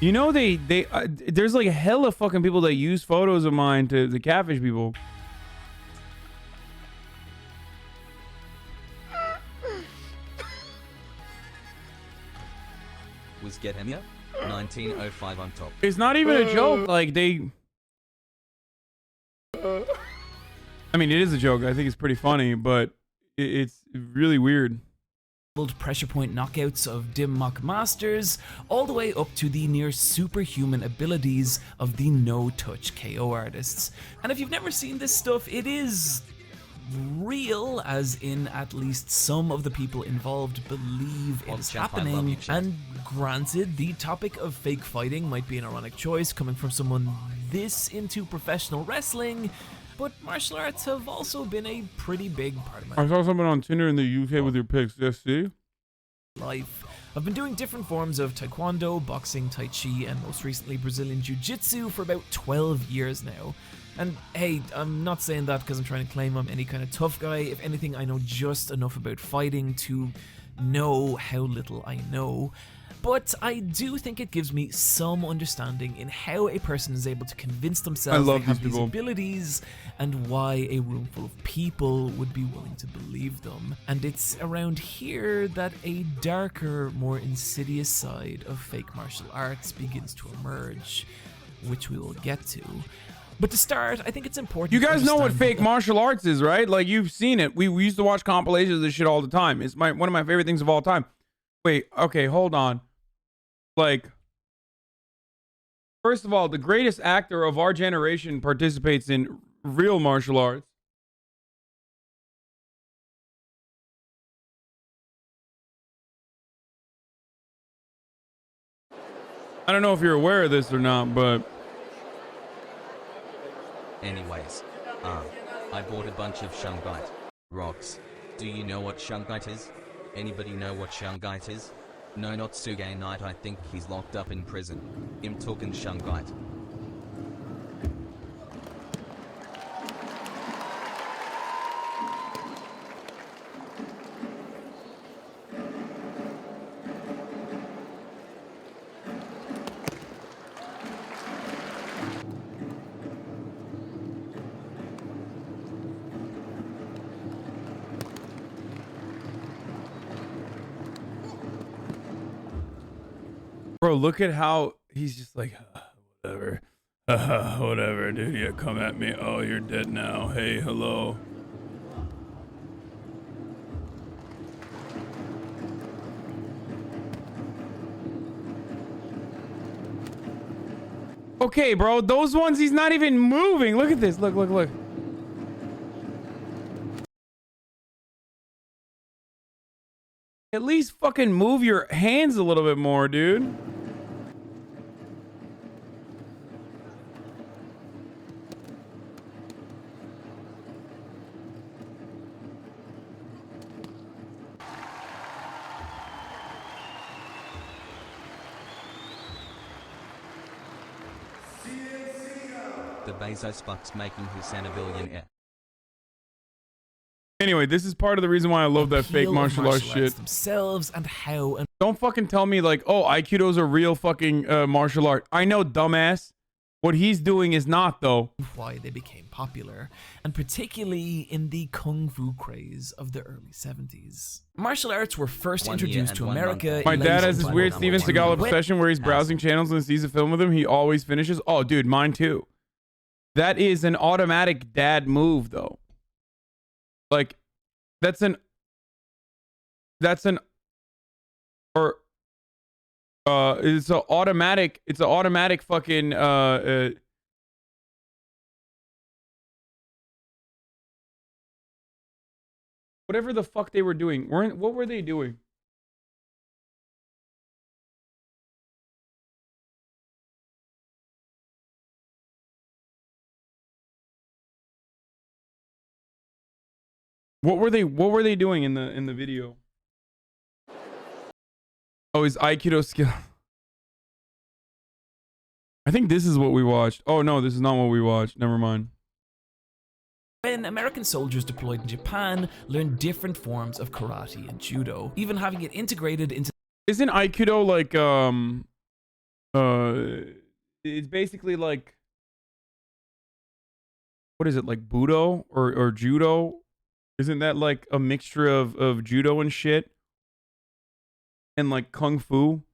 You know there's like hella fucking people that use photos of mine to catfish people. Was get him 1905 on top. It's not even a joke. Like they. I mean, it is a joke. I think it's pretty funny, but it's really weird. Pressure point knockouts of dim mock masters, all the way up to the near superhuman abilities of the no-touch KO artists. And if you've never seen this stuff, it is real, as in at least some of the people involved believe it is happening. And granted, the topic of fake fighting might be an ironic choice coming from someone this into professional wrestling, but martial arts have also been a pretty big part of my I saw something on Tinder in the UK with your pics. Yes, see? Life. I've been doing different forms of taekwondo, boxing, tai chi, and most recently Brazilian jiu-jitsu for about 12 years now. And hey, I'm not saying that because I'm trying to claim I'm any kind of tough guy. If anything, I know just enough about fighting to know how little I know. But I do think it gives me some understanding in how a person is able to convince themselves they have these abilities and why a room full of people would be willing to believe them. And it's around here that a darker, more insidious side of fake martial arts begins to emerge, which we will get to. But to start, I think it's important. You guys know what fake martial arts is, right? Like, you've seen it. We used to watch compilations of this shit all the time. It's one of my favorite things of all time. Wait, okay, hold on. Like, first of all, the greatest actor of our generation participates in real martial arts. I don't know if you're aware of this or not, but anyways, I bought a bunch of shungite rocks. Do you know what shungite is? Anybody know what Shungite is? No, not Suge Knight. I think he's locked up in prison. I'm talking Shungite. Bro, look at how he's just like, whatever. Whatever, dude. Yeah, come at me. Oh, you're dead now. Hey, hello. Okay, bro. Those ones, he's not even moving. Look at this. Look, look, look. At least fucking move your hands a little bit more, dude. The Bezos bucks making Hasanabi a billionaire. Anyway, this is part of the reason why I love that fake martial arts shit. Themselves and how and don't fucking tell me like, oh, Aikido's a real fucking martial art. I know, dumbass. What he's doing is not, though. Why they became popular, and particularly in the kung fu craze of the early 70s. Martial arts were first introduced to America. My dad has this weird Steven Seagal obsession where he's browsing channels and sees a film with him. He always finishes. Oh, dude, mine too. That is an automatic dad move, though. Like, it's an automatic fucking whatever the fuck they were doing. What were they doing? What were they doing in the video? Oh, his Aikido skill. I think this is what we watched. Oh no, this is not what we watched. Never mind. When American soldiers deployed in Japan learned different forms of karate and judo, even having it integrated into. Isn't Aikido like it's basically like, what is it, like Budo or judo? Isn't that like a mixture of judo and shit? And like kung fu?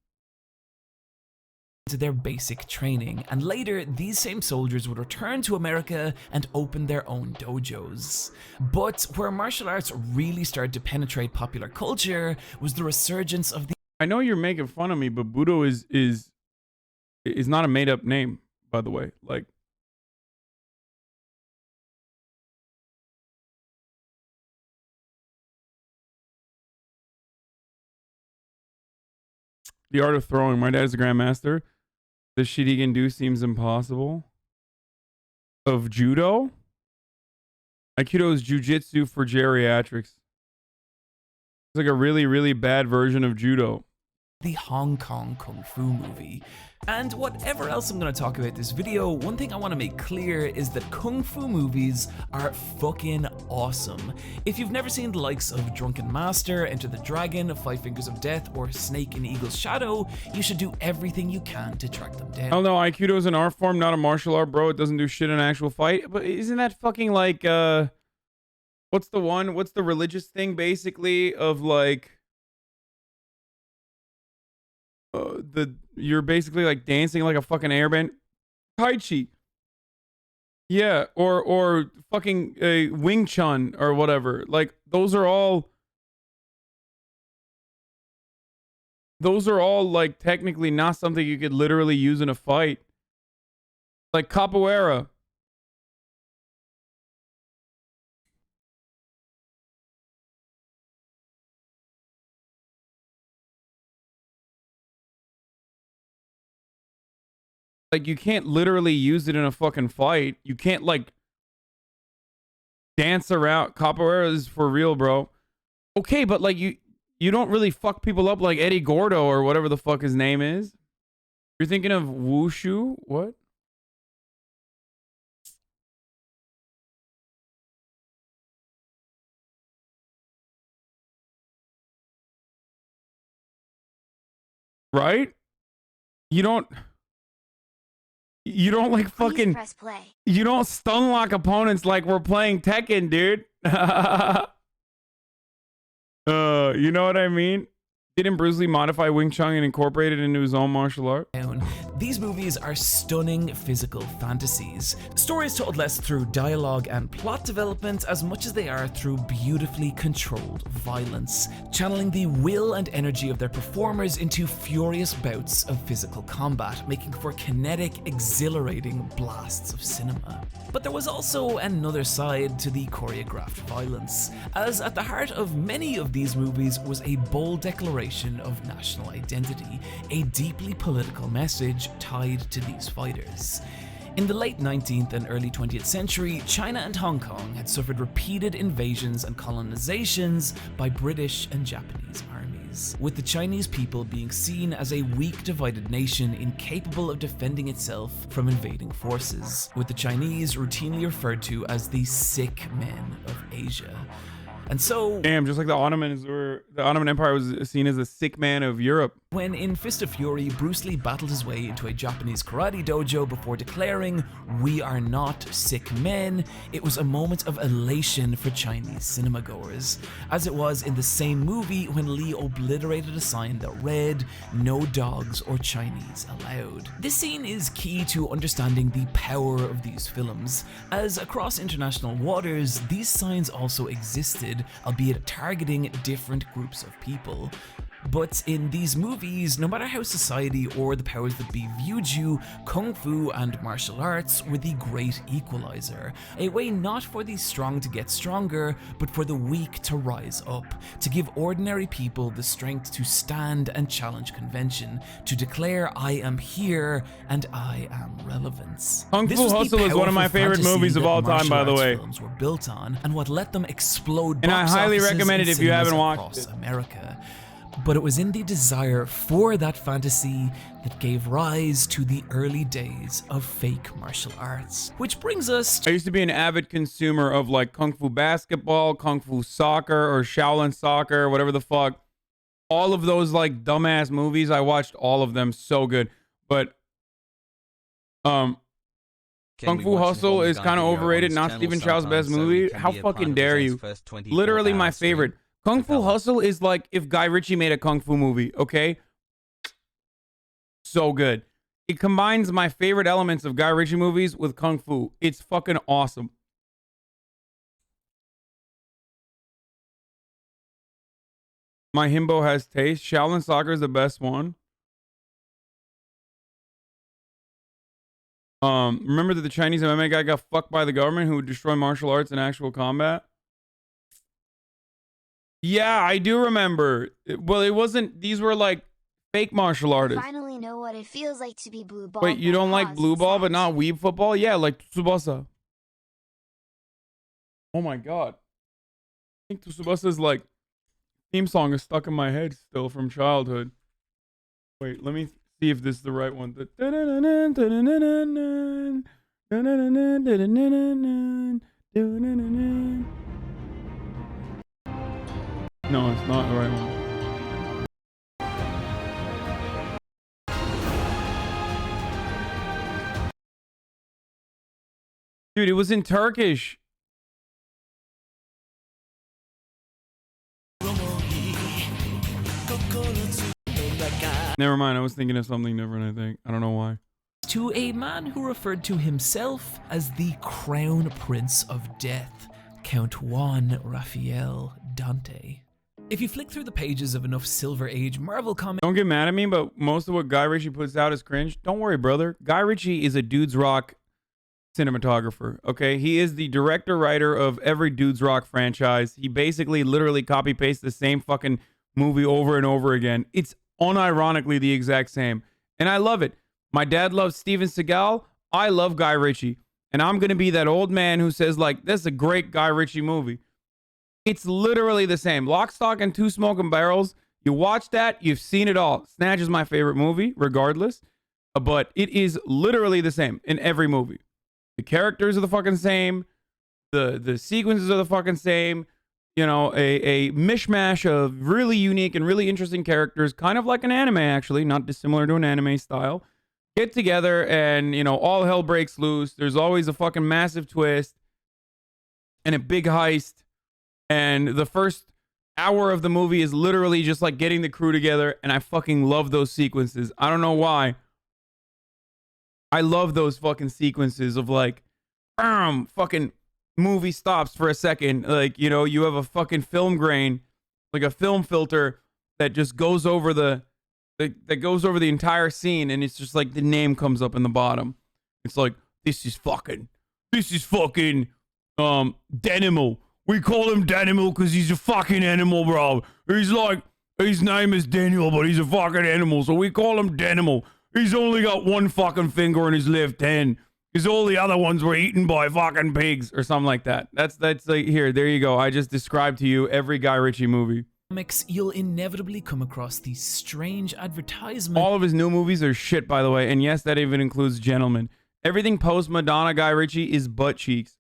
To their basic training, and later these same soldiers would return to America and open their own dojos. But where martial arts really started to penetrate popular culture was the resurgence of the. I know you're making fun of me, but Budo is not a made up name, by the way. Like, the art of throwing. My dad is a grandmaster. The shit he can do seems impossible. Of judo? Aikido is jujitsu for geriatrics. It's like a really, really bad version of judo. The Hong Kong Kung Fu movie. And whatever else I'm going to talk about this video, one thing I want to make clear is that Kung Fu movies are fucking awesome. If you've never seen the likes of Drunken Master, Enter the Dragon, Five Fingers of Death, or Snake in Eagle's Shadow, you should do everything you can to track them down. Oh no, Aikido is an art form, not a martial art, bro. It doesn't do shit in an actual fight. But isn't that fucking like, what's the religious thing basically of like, you're basically like dancing like a fucking airbend. Tai Chi. Yeah, or fucking Wing Chun or whatever. Like those are all like technically not something you could literally use in a fight. Like capoeira. Like, you can't literally use it in a fucking fight. You can't, like, dance around. Capoeira is for real, bro. Okay, but, like, You don't really fuck people up like Eddie Gordo or whatever the fuck his name is. You're thinking of Wushu? What? Right? You don't like fucking press play. You don't stun lock opponents like we're playing Tekken, dude. You know what I mean? Didn't Bruce Lee modify Wing Chun and incorporate it into his own martial art? These movies are stunning physical fantasies. Stories told less through dialogue and plot development as much as they are through beautifully controlled violence, channeling the will and energy of their performers into furious bouts of physical combat, making for kinetic, exhilarating blasts of cinema. But there was also another side to the choreographed violence, as at the heart of many of these movies was a bold declaration of national identity, a deeply political message tied to these fighters. In the late 19th and early 20th century, China and Hong Kong had suffered repeated invasions and colonizations by British and Japanese armies, with the Chinese people being seen as a weak, divided nation incapable of defending itself from invading forces, with the Chinese routinely referred to as the sick men of Asia. And so, damn, just like the Ottomans were, the Ottoman Empire was seen as a sick man of Europe. When in Fist of Fury, Bruce Lee battled his way into a Japanese karate dojo before declaring, "We are not sick men," it was a moment of elation for Chinese cinema goers, as it was in the same movie when Lee obliterated a sign that read, "No dogs or Chinese allowed." This scene is key to understanding the power of these films, as across international waters, these signs also existed, albeit targeting different groups of people. But in these movies, no matter how society or the powers that be viewed you, kung fu and martial arts were the great equalizer, a way not for the strong to get stronger, but for the weak to rise up, to give ordinary people the strength to stand and challenge convention, to declare, "I am here and I am relevance." Kung Fu Hustle is one of my favorite movies of all time, by the way. Films were built on, and what let them explode and I box highly offices recommend it in if you haven't cinemas watched across it. America. But it was in the desire for that fantasy that gave rise to the early days of fake martial arts. Which brings us I used to be an avid consumer of like Kung Fu basketball, Kung Fu soccer, or Shaolin soccer, whatever the fuck. All of those like dumbass movies, I watched all of them, so good. But Kung Fu Hustle is kind of overrated, not Stephen Chow's best movie. How fucking dare you? Literally my favorite. Kung Fu Hustle is like if Guy Ritchie made a Kung Fu movie, okay? So good. It combines my favorite elements of Guy Ritchie movies with Kung Fu. It's fucking awesome. My himbo has taste. Shaolin Soccer is the best one. Remember that the Chinese MMA guy got fucked by the government who would destroy martial arts in actual combat? Yeah, I do remember. Well, it wasn't. These were like fake martial artists. Finally know what it feels like to be blue ball. Wait, you don't like blue ball, but not weeb football? Yeah, like Tsubasa. Oh my god. I think Tsubasa's like theme song is stuck in my head still from childhood. Wait, let me see if this is the right one. No, it's not the right one. Dude, it was in Turkish. Never mind, I was thinking of something different, I think. I don't know why. To a man who referred to himself as the Crown Prince of Death, Count Juan Raphael Dante. If you flick through the pages of enough Silver Age Marvel comics... Don't get mad at me, but most of what Guy Ritchie puts out is cringe. Don't worry, brother. Guy Ritchie is a Dudes Rock cinematographer, okay? He is the director-writer of every Dudes Rock franchise. He basically literally copy-pastes the same fucking movie over and over again. It's unironically the exact same. And I love it. My dad loves Steven Seagal. I love Guy Ritchie. And I'm going to be that old man who says, like, that's a great Guy Ritchie movie. It's literally the same. Lock, Stock, and Two Smoking Barrels. You watch that, you've seen it all. Snatch is my favorite movie, regardless. But it is literally the same in every movie. The characters are the fucking same. The sequences are the fucking same. You know, a mishmash of really unique and really interesting characters, kind of like an anime, actually, not dissimilar to an anime style. Get together and, you know, all hell breaks loose. There's always a fucking massive twist and a big heist. And the first hour of the movie is literally just like getting the crew together. And I fucking love those sequences. I don't know why. I love those fucking sequences of like, fucking movie stops for a second. Like, you know, you have a fucking film grain, like a film filter that just goes over that goes over the entire scene. And it's just like the name comes up in the bottom. It's like, this is fucking Danimal. We call him Danimal because he's a fucking animal, bro. He's like, his name is Daniel, but he's a fucking animal. So we call him Danimal. He's only got one fucking finger in his left hand. Because all the other ones were eaten by fucking pigs or something like that. That's like, here, there you go. I just described to you every Guy Ritchie movie. You'll inevitably come across these strange advertisements. All of his new movies are shit, by the way. And yes, that even includes Gentlemen. Everything post-Madonna Guy Ritchie is butt cheeks.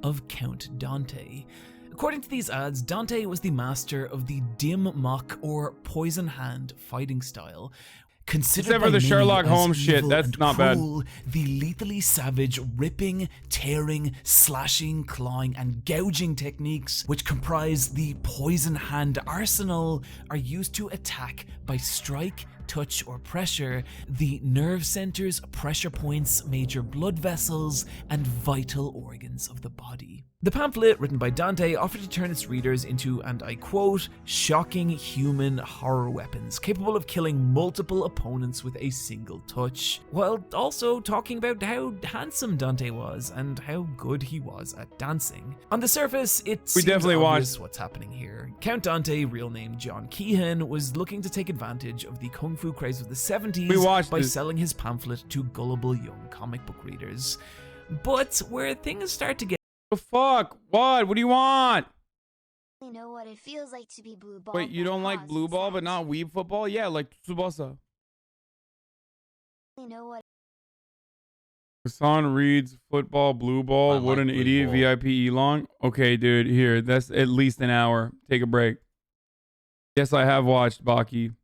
Of Count Dante. According to these ads, Dante was the master of the dim mock or poison hand fighting style. Except for the Sherlock Holmes shit, that's not bad. The lethally savage ripping, tearing, slashing, clawing, and gouging techniques, which comprise the poison hand arsenal, are used to attack by strike, touch, or pressure the nerve centers, pressure points, major blood vessels, and vital organs of the body. The pamphlet, written by Dante, offered to turn its readers into, and I quote, shocking human horror weapons capable of killing multiple opponents with a single touch, while also talking about how handsome Dante was and how good he was at dancing. On the surface, it seems obvious what's happening here. Count Dante, real name John Keehan, was looking to take advantage of the kung fu craze of the 70s by selling his pamphlet to gullible young comic book readers. But where things start to get the fuck? What? What do you want? You know what it feels like to be blue ball. Wait, you don't like blue ball but not weeb football? Yeah, like Tsubasa. You know what? Hassan reads football, blue ball. What an idiot. VIP Elon. Okay, dude, here. That's at least an hour. Take a break. Yes, I have watched Baki.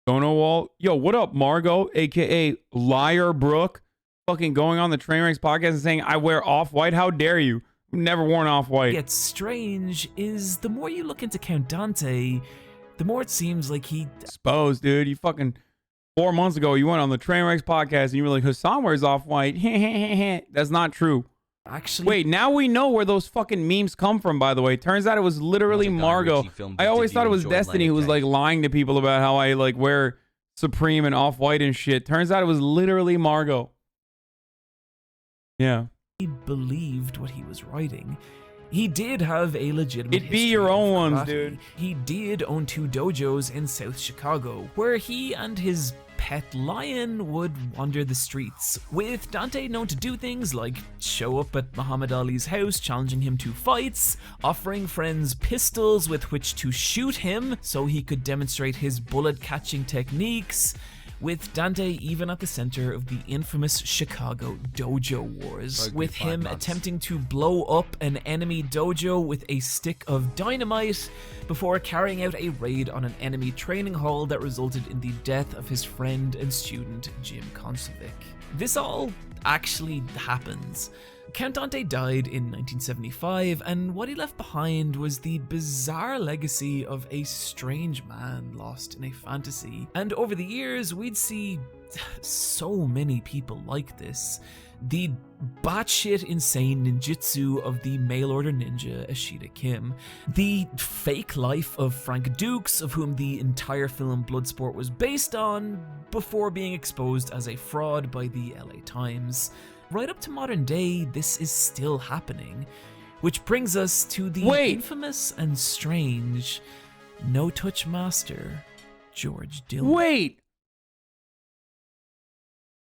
Stonewall. Yo, what up, Margot, aka Liar Brooke? Fucking going on the Trainwrecks podcast and saying I wear off-white. How dare you? I've never worn off-white. What's strange is the more you look into Count Dante, the more it seems like he exposed, dude. You fucking 4 months ago you went on the Trainwrecks podcast and you were like, Hassan wears off-white. That's not true. Actually, wait, now we know where those fucking memes come from, by the way. Turns out it was literally Margot. I always thought it was Destiny who was like lying to people about how I like wear Supreme and off-white and shit. Turns out it was literally Margot. Yeah. He believed what he was writing. He did have a legitimate It'd be your own ones, dude. He did own 2 dojos in South Chicago, where he and his pet lion would wander the streets, with Dante known to do things like show up at Muhammad Ali's house challenging him to fights, offering friends pistols with which to shoot him so he could demonstrate his bullet-catching techniques, with Dante even at the center of the infamous Chicago Dojo Wars, with him attempting to blow up an enemy dojo with a stick of dynamite before carrying out a raid on an enemy training hall that resulted in the death of his friend and student Jim Konsovic. This all actually happens. Count Dante died in 1975, and what he left behind was the bizarre legacy of a strange man lost in a fantasy. And over the years, we'd see so many people like this. The batshit insane ninjutsu of the mail-order ninja Ashita Kim. The fake life of Frank Dukes, of whom the entire film Bloodsport was based on, before being exposed as a fraud by the LA Times. Right up to modern day, this is still happening. Which brings us to the infamous and strange no-touch master, George Dillon. Wait!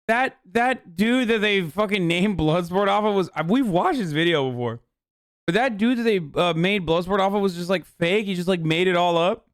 That dude that they fucking named Bloodsport off of was... We've watched his video before. But that dude that they made Bloodsport off of was just like fake. He just like made it all up.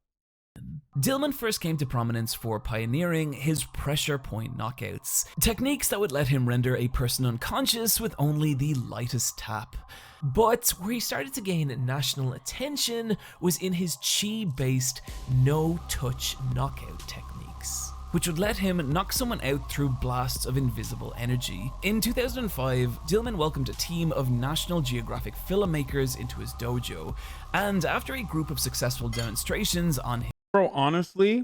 Dillman first came to prominence for pioneering his pressure point knockouts, techniques that would let him render a person unconscious with only the lightest tap. But where he started to gain national attention was in his chi-based no-touch knockout techniques, which would let him knock someone out through blasts of invisible energy. In 2005, Dillman welcomed a team of National Geographic filmmakers into his dojo, and after a group of successful demonstrations on his Bro, honestly,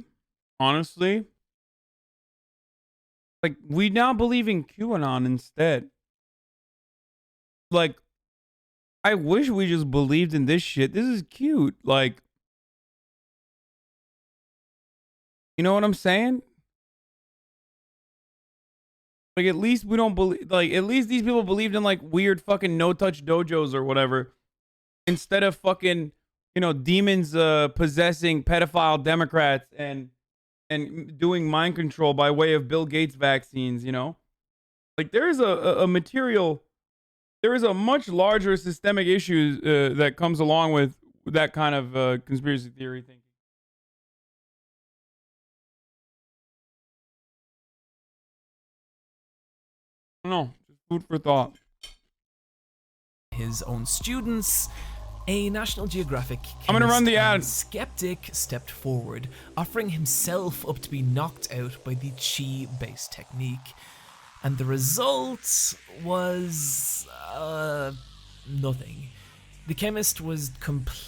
like, we now believe in QAnon instead. Like, I wish we just believed in this shit. This is cute. Like, you know what I'm saying? Like, at least we don't believe, like, at least these people believed in, like, weird fucking no-touch dojos or whatever. Instead of fucking, you know, demons possessing pedophile Democrats and doing mind control by way of Bill Gates vaccines, you know? Like, there is a much larger systemic issue that comes along with that kind of conspiracy theory thinking. I don't know, just food for thought. His own students, a National Geographic I'm gonna run the ad. skeptic stepped forward, offering himself up to be knocked out by the chi-based technique. And the result was nothing. The chemist was completely